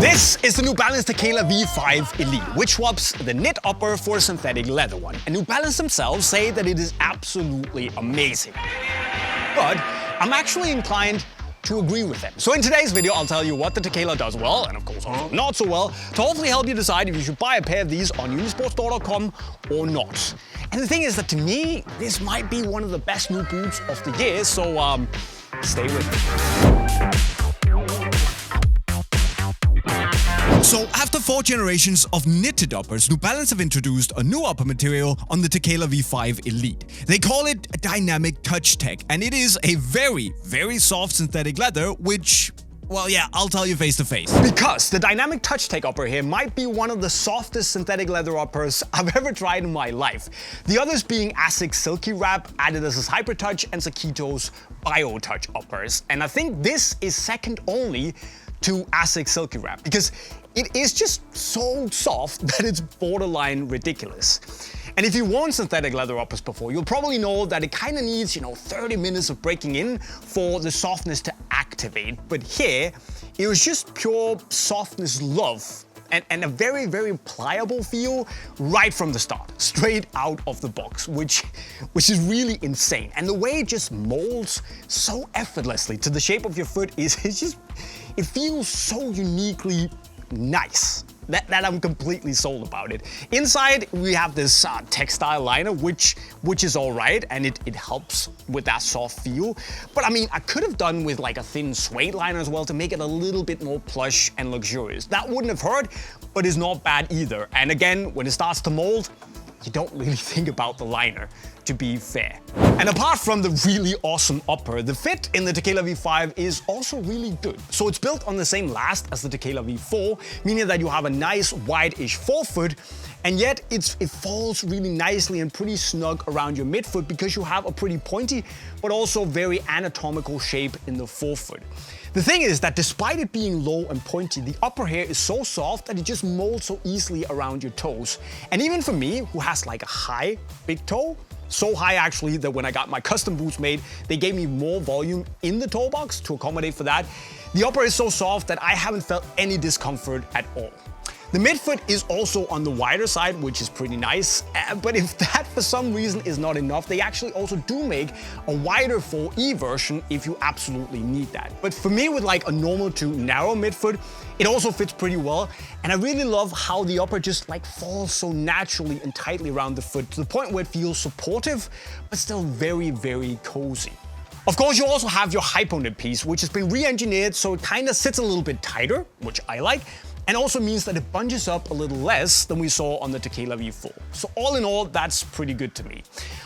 This is the New Balance Tekela V5 Elite, which swaps the knit upper for a synthetic leather one. And New Balance themselves say that it is absolutely amazing. But I'm actually inclined to agree with them. So in today's video, I'll tell you what the Tekela does well, and of course also not so well, to hopefully help you decide if you should buy a pair of these on unisportstore.com or not. And the thing is that to me, this might be one of the best new boots of the year, so stay with me. So after 4 generations of knitted uppers, New Balance have introduced a new upper material on the Tekela V5 Elite. They call it Dynamic Touch Tech, and it is a very, very soft synthetic leather, which, well, yeah, I'll tell you face to face. Because the Dynamic Touch Tech upper here might be one of the softest synthetic leather uppers I've ever tried in my life. The others being ASIC's Silky Wrap, Adidas's Hyper Touch, and Sakito's Bio Touch uppers. And I think this is second only to ASIC's Silky Wrap, because it is just so soft that it's borderline ridiculous. And if you've worn synthetic leather uppers before, you'll probably know that it kind of needs, 30 minutes of breaking in for the softness to activate. But here, it was just pure softness love and a very, very pliable feel right from the start, straight out of the box, which is really insane. And the way it just molds so effortlessly to the shape of your foot it feels so uniquely nice that I'm completely sold about it. Inside, we have this textile liner, which is all right, and it helps with that soft feel. But I mean, I could have done with like a thin suede liner as well to make it a little bit more plush and luxurious. That wouldn't have hurt, but it's not bad either. And again, when it starts to mold, you don't really think about the liner, to be fair. And apart from the really awesome upper, the fit in the Tekela V5 is also really good. So it's built on the same last as the Tekela V4, meaning that you have a nice wide-ish forefoot, and yet it falls really nicely and pretty snug around your midfoot because you have a pretty pointy, but also very anatomical shape in the forefoot. The thing is that despite it being low and pointy, the upper here is so soft that it just molds so easily around your toes. And even for me, who has like a high, big toe, so high actually that when I got my custom boots made, they gave me more volume in the toe box to accommodate for that. The upper is so soft that I haven't felt any discomfort at all. The midfoot is also on the wider side, which is pretty nice, but if that for some reason is not enough, they actually also do make a wider 4E version if you absolutely need that. But for me, with like a normal to narrow midfoot, it also fits pretty well, and I really love how the upper just like falls so naturally and tightly around the foot to the point where it feels supportive, but still very, very cozy. Of course, you also have your hypo knit piece, which has been re-engineered so it kind of sits a little bit tighter, which I like, and also means that it bunches up a little less than we saw on the Tekela V4. So all in all, that's pretty good to me.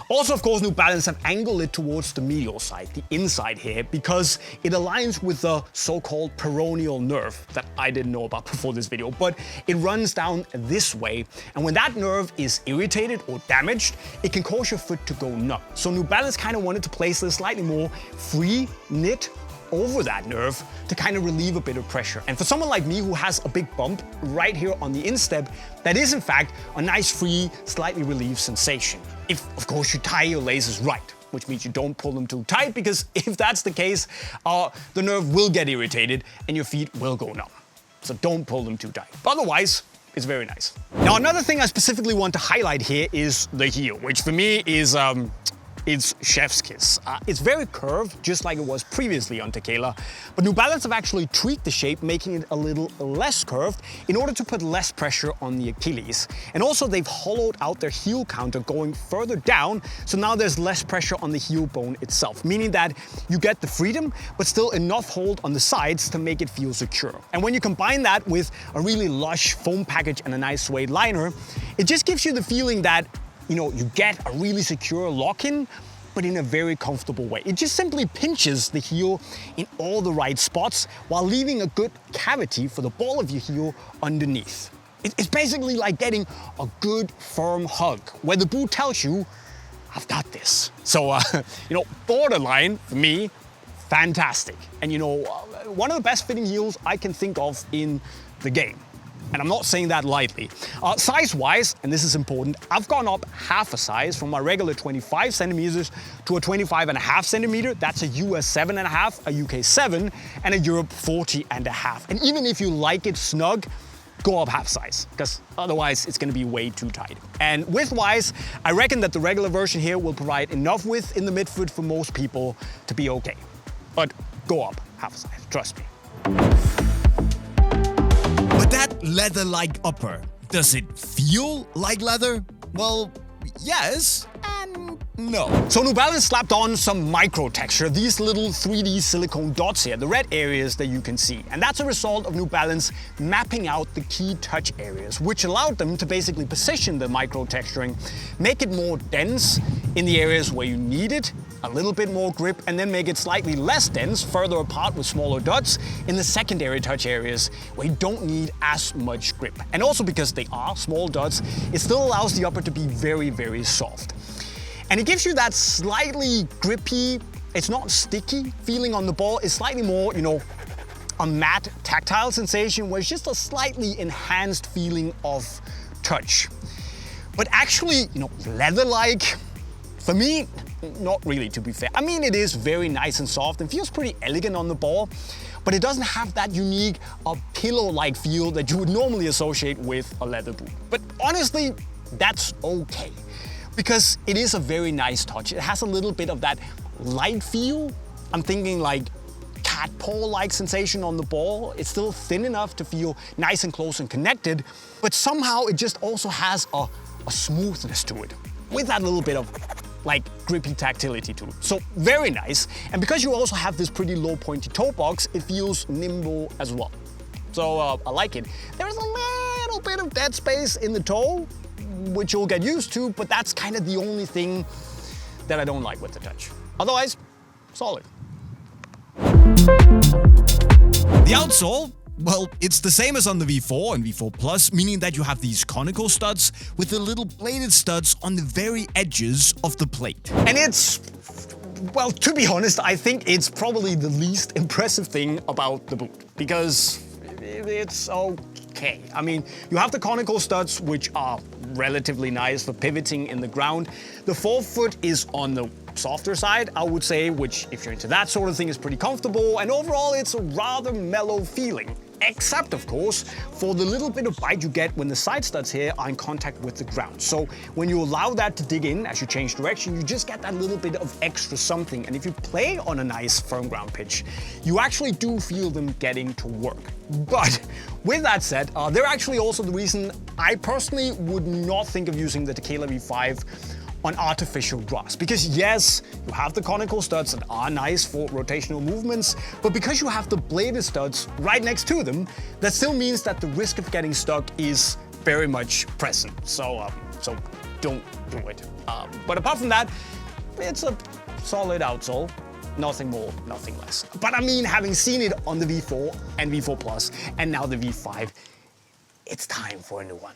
Also, of course, New Balance have angled it towards the medial side, the inside here, because it aligns with the so-called peroneal nerve that I didn't know about before this video, but it runs down this way. And when that nerve is irritated or damaged, it can cause your foot to go numb. So New Balance kind of wanted to place this slightly more free knit over that nerve to kind of relieve a bit of pressure. And for someone like me who has a big bump right here on the instep, that is in fact a nice free, slightly relieved sensation. If, of course, you tie your laces right, which means you don't pull them too tight, because if that's the case, the nerve will get irritated and your feet will go numb. So don't pull them too tight. But otherwise, it's very nice. Now, another thing I specifically want to highlight here is the heel, which for me is it's chef's kiss. It's very curved, just like it was previously on Tekela, but New Balance have actually tweaked the shape, making it a little less curved in order to put less pressure on the Achilles. And also they've hollowed out their heel counter going further down, so now there's less pressure on the heel bone itself, meaning that you get the freedom, but still enough hold on the sides to make it feel secure. And when you combine that with a really lush foam package and a nice suede liner, it just gives you the feeling that you get a really secure lock-in, but in a very comfortable way. It just simply pinches the heel in all the right spots while leaving a good cavity for the ball of your heel underneath. It's basically like getting a good firm hug where the boot tells you, I've got this. So, borderline for me, fantastic. And one of the best fitting heels I can think of in the game. and I'm not saying that lightly. Size-wise, and this is important, I've gone up half a size from my regular 25 centimeters to a 25.5 centimeter. That's a US 7.5, a UK 7, and a Europe 40.5. And even if you like it snug, go up half size, because otherwise it's gonna be way too tight. And width-wise, I reckon that the regular version here will provide enough width in the midfoot for most people to be okay. But go up half a size, trust me. But that leather-like upper, does it feel like leather? Well, yes and no. So New Balance slapped on some micro texture, these little 3D silicone dots here, the red areas that you can see. And that's a result of New Balance mapping out the key touch areas, which allowed them to basically position the micro texturing, make it more dense in the areas where you need it, a little bit more grip, and then make it slightly less dense further apart with smaller dots in the secondary touch areas where you don't need as much grip. And also because they are small dots, it still allows the upper to be very, very soft. And it gives you that slightly grippy, it's not sticky feeling on the ball. It's slightly more, a matte tactile sensation where it's just a slightly enhanced feeling of touch. But actually, leather-like, for me, not really, to be fair. I mean, it is very nice and soft and feels pretty elegant on the ball, but it doesn't have that unique pillow-like feel that you would normally associate with a leather boot. But honestly, that's okay, because it is a very nice touch. It has a little bit of that light feel. I'm thinking like cat paw-like sensation on the ball. It's still thin enough to feel nice and close and connected, but somehow it just also has a smoothness to it, with that little bit of grippy tactility to it. So very nice. And because you also have this pretty low pointy toe box, it feels nimble as well. So I like it. There's a little bit of dead space in the toe, which you'll get used to, but that's kind of the only thing that I don't like with the touch. Otherwise, solid. The outsole, well, it's the same as on the V4 and V4 Plus, meaning that you have these conical studs with the little bladed studs on the very edges of the plate. And it's, well, to be honest, I think it's probably the least impressive thing about the boot, because it's okay. I mean, you have the conical studs, which are relatively nice for pivoting in the ground. The forefoot is on the softer side, I would say, which, if you're into that sort of thing, is pretty comfortable. And overall, it's a rather mellow feeling. Except, of course, for the little bit of bite you get when the side studs here are in contact with the ground. So when you allow that to dig in as you change direction, you just get that little bit of extra something. And if you play on a nice firm ground pitch, you actually do feel them getting to work. But with that said, they're actually also the reason I personally would not think of using the Tekela V5 on artificial grass. Because yes, you have the conical studs that are nice for rotational movements, but because you have the bladed studs right next to them, that still means that the risk of getting stuck is very much present. So don't do it. But apart from that, it's a solid outsole. Nothing more, nothing less. But I mean, having seen it on the V4 and V4 Plus, and now the V5, it's time for a new one.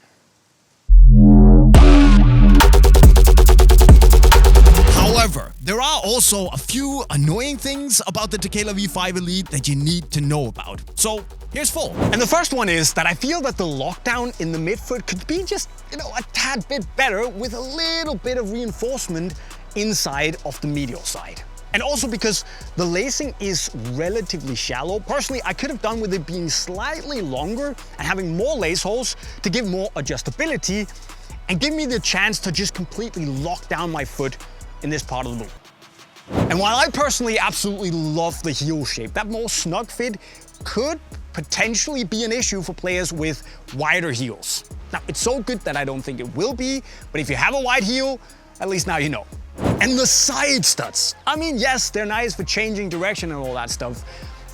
However, there are also a few annoying things about the Tekela V5 Elite that you need to know about. So here's 4. And the first one is that I feel that the lockdown in the midfoot could be just, a tad bit better with a little bit of reinforcement inside of the medial side. And also because the lacing is relatively shallow. Personally, I could have done with it being slightly longer and having more lace holes to give more adjustability and give me the chance to just completely lock down my foot in this part of the boot. And while I personally absolutely love the heel shape, that more snug fit could potentially be an issue for players with wider heels. Now, it's so good that I don't think it will be, but if you have a wide heel, at least now you know. And the side studs. I mean, yes, they're nice for changing direction and all that stuff,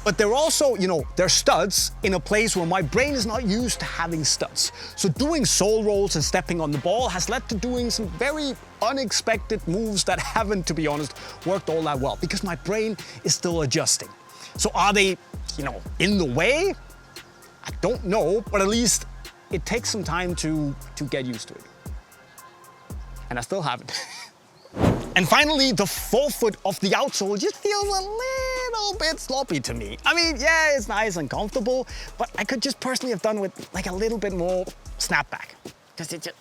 but they're also, they're studs in a place where my brain is not used to having studs. So doing sole rolls and stepping on the ball has led to doing some very unexpected moves that haven't, to be honest, worked all that well, because my brain is still adjusting. So are they, in the way? I don't know, but at least it takes some time to get used to it. And I still haven't. And finally, the forefoot of the outsole just feels a little bit sloppy to me. I mean, yeah, it's nice and comfortable, but I could just personally have done with like a little bit more snapback. Because it just,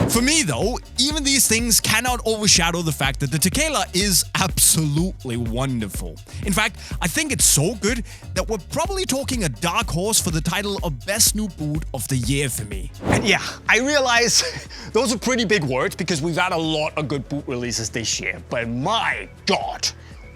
For me though, even these things cannot overshadow the fact that the Tekela is absolutely wonderful. In fact, I think it's so good that we're probably talking a dark horse for the title of Best New Boot of the Year for me. And yeah, I realize those are pretty big words because we've had a lot of good boot releases this year, but my God,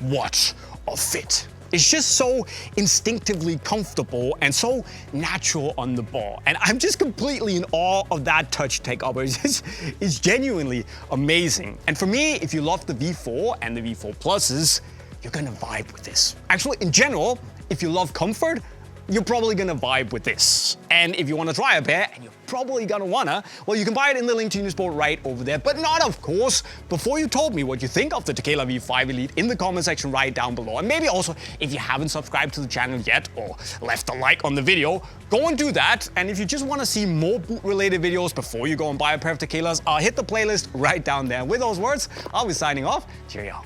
what a fit. It's just so instinctively comfortable and so natural on the ball. And I'm just completely in awe of that touch tech upper. It's genuinely amazing. And for me, if you love the V4 and the V4 Pluses, you're gonna vibe with this. Actually, in general, if you love comfort, you're probably gonna vibe with this. And if you wanna try a pair, and you're probably gonna wanna, well, you can buy it in the link to Unisport right over there, but not of course, before you told me what you think of the Tekela V5 Elite in the comment section right down below. And maybe also, if you haven't subscribed to the channel yet, or left a like on the video, go and do that. And if you just wanna see more boot-related videos before you go and buy a pair of Tekelas, hit the playlist right down there. With those words, I'll be signing off. Cheerio.